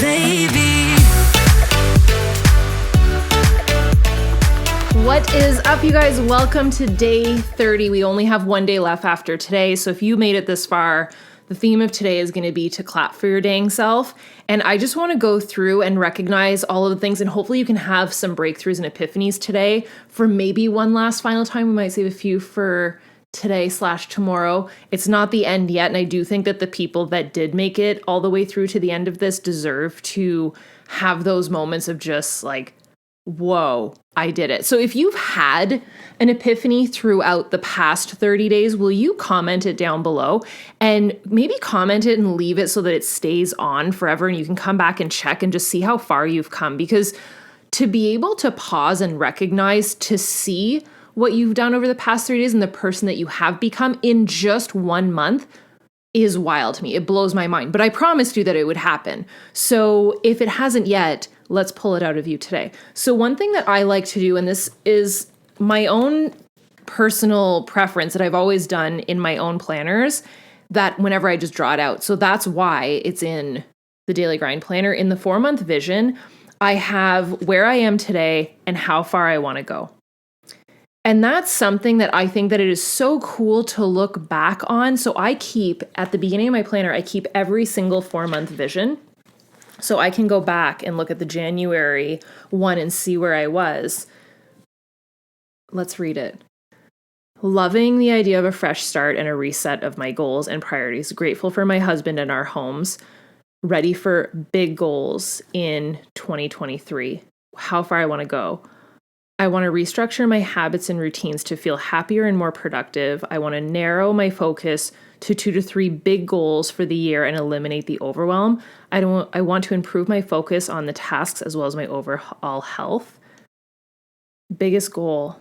baby. What is up, you guys? Welcome to day 30. We only have one day left after today, so if you made it this far, the theme of today is going to be to clap for your dang self. And I just want to go through and recognize all of the things, and hopefully you can have some breakthroughs and epiphanies today for maybe one last final time. We might save a few for today/tomorrow. It's not the end yet, and I do think that the people that did make it all the way through to the end of this deserve to have those moments of just like, whoa, I did it. So if you've had an epiphany throughout the past 30 days, will you comment it down below and maybe comment it and leave it so that it stays on forever and you can come back and check and just see how far you've come? Because to be able to pause and recognize, to see what you've done over the past 30 days and the person that you have become in just 1 month is wild to me. It blows my mind, but I promised you that it would happen. So if it hasn't yet, let's pull it out of you today. So one thing that I like to do, and this is my own personal preference that I've always done in my own planners, that whenever I just draw it out. So that's why it's in the Daily Grind Planner. In the 4-month vision, I have where I am today and how far I want to go. And that's something that I think that it is so cool to look back on. So I keep, at the beginning of my planner, I keep every single 4-month vision. So I can go back and look at the January one and see where I was. Let's read it. Loving the idea of a fresh start and a reset of my goals and priorities. Grateful for my husband and our homes. Ready for big goals in 2023. How far I want to go. I want to restructure my habits and routines to feel happier and more productive. I want to narrow my focus to 2 to 3 big goals for the year and eliminate the overwhelm. I want to improve my focus on the tasks as well as my overall health. Biggest goal,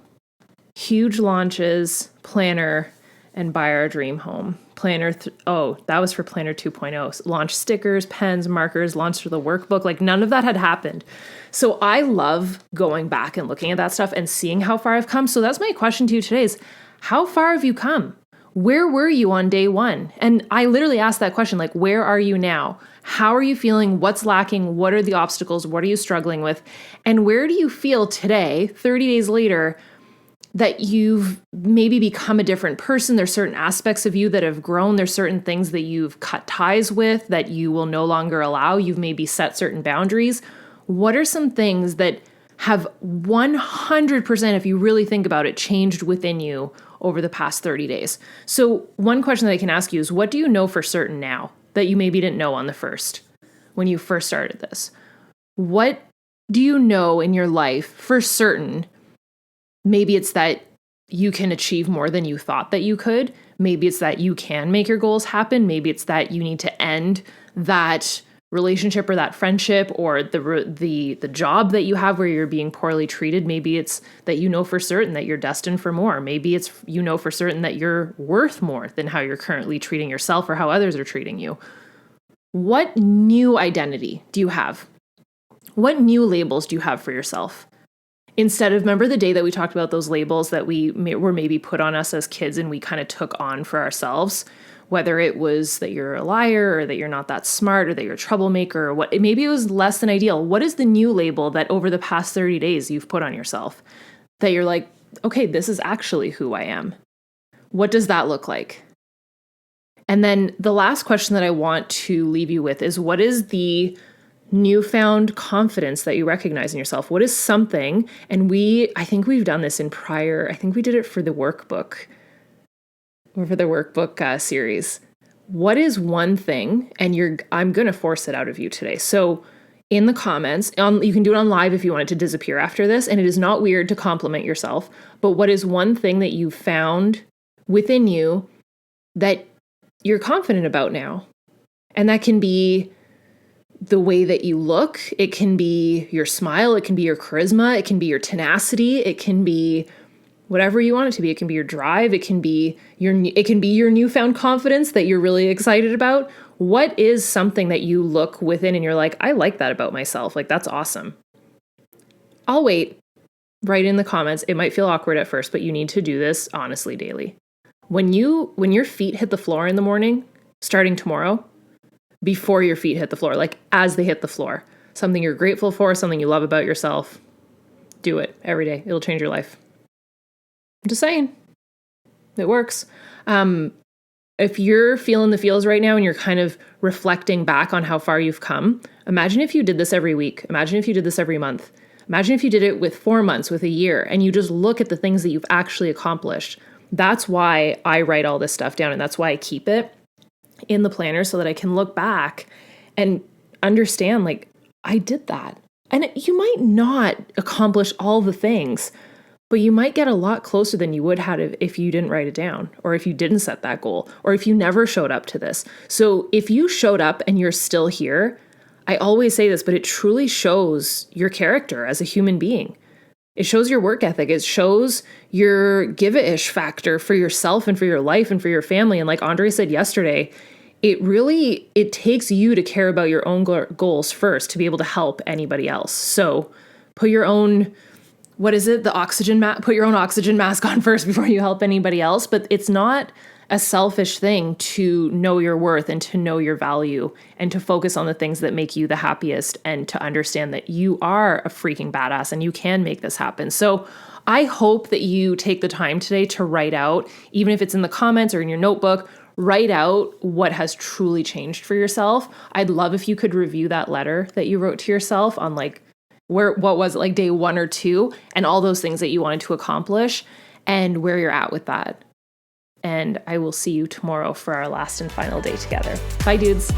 huge launches, planner, and buy our dream home. Planner, that was for Planner 2.0. Launch stickers, pens, markers, launch for the workbook. Like none of that had happened. So I love going back and looking at that stuff and seeing how far I've come. So that's my question to you today is, how far have you come? Where were you on day 1? And I literally asked that question, like, where are you now? How are you feeling? What's lacking? What are the obstacles? What are you struggling with? And where do you feel today, 30 days later, that you've maybe become a different person? There's certain aspects of you that have grown. There's certain things that you've cut ties with that you will no longer allow. You've maybe set certain boundaries. What are some things that have 100%, if you really think about it, changed within you over the past 30 days? So one question that I can ask you is, what do you know for certain now that you maybe didn't know on the first, when you first started this? What do you know in your life for certain? Maybe it's that you can achieve more than you thought that you could. Maybe it's that you can make your goals happen. Maybe it's that you need to end that relationship or that friendship or the job that you have where you're being poorly treated. Maybe it's that you know for certain that you're destined for more. Maybe it's you know for certain that you're worth more than how you're currently treating yourself or how others are treating you. What new identity do you have? What new labels do you have for yourself? Instead of, remember the day that we talked about those labels that were maybe put on us as kids and we kind of took on for ourselves, whether it was that you're a liar or that you're not that smart or that you're a troublemaker or what, maybe it was less than ideal. What is the new label that over the past 30 days you've put on yourself that you're like, okay, this is actually who I am? What does that look like? And then the last question that I want to leave you with is, what is the newfound confidence that you recognize in yourself? What is something, and I think we've done this in prior, I think we did it for the workbook, or for the workbook series. What is one thing, and I'm going to force it out of you today. So in the comments, you can do it on live if you want it to disappear after this, and it is not weird to compliment yourself, but what is one thing that you found within you that you're confident about now? And that can be the way that you look. It can be your smile. It can be your charisma. It can be your tenacity. It can be whatever you want it to be. It can be your drive. It can be your newfound confidence that you're really excited about. What is something that you look within and you're like, I like that about myself. Like, that's awesome. I'll wait. Write in the comments. It might feel awkward at first, but you need to do this honestly daily. When your feet hit the floor in the morning, starting tomorrow, before your feet hit the floor, like as they hit the floor. Something you're grateful for, something you love about yourself. Do it every day. It'll change your life. I'm just saying. It works. If you're feeling the feels right now and you're kind of reflecting back on how far you've come, imagine if you did this every week. Imagine if you did this every month. Imagine if you did it with 4 months, with a year, and you just look at the things that you've actually accomplished. That's why I write all this stuff down, and that's why I keep it in the planner so that I can look back and understand, like, I did that. And you might not accomplish all the things, but you might get a lot closer than you would have if you didn't write it down, or if you didn't set that goal, or if you never showed up to this. So if you showed up and you're still here, I always say this, but it truly shows your character as a human being. It shows your work ethic. It shows your give-a-ish factor for yourself and for your life and for your family. And like Andre said yesterday, it takes you to care about your own goals first to be able to help anybody else. So put your own, put your own oxygen mask on first before you help anybody else. But it's not a selfish thing to know your worth and to know your value and to focus on the things that make you the happiest and to understand that you are a freaking badass and you can make this happen. So I hope that you take the time today to write out, even if it's in the comments or in your notebook, write out what has truly changed for yourself. I'd love if you could review that letter that you wrote to yourself on like what was it, like day 1 or 2, and all those things that you wanted to accomplish and where you're at with that. And I will see you tomorrow for our last and final day together. Bye, dudes.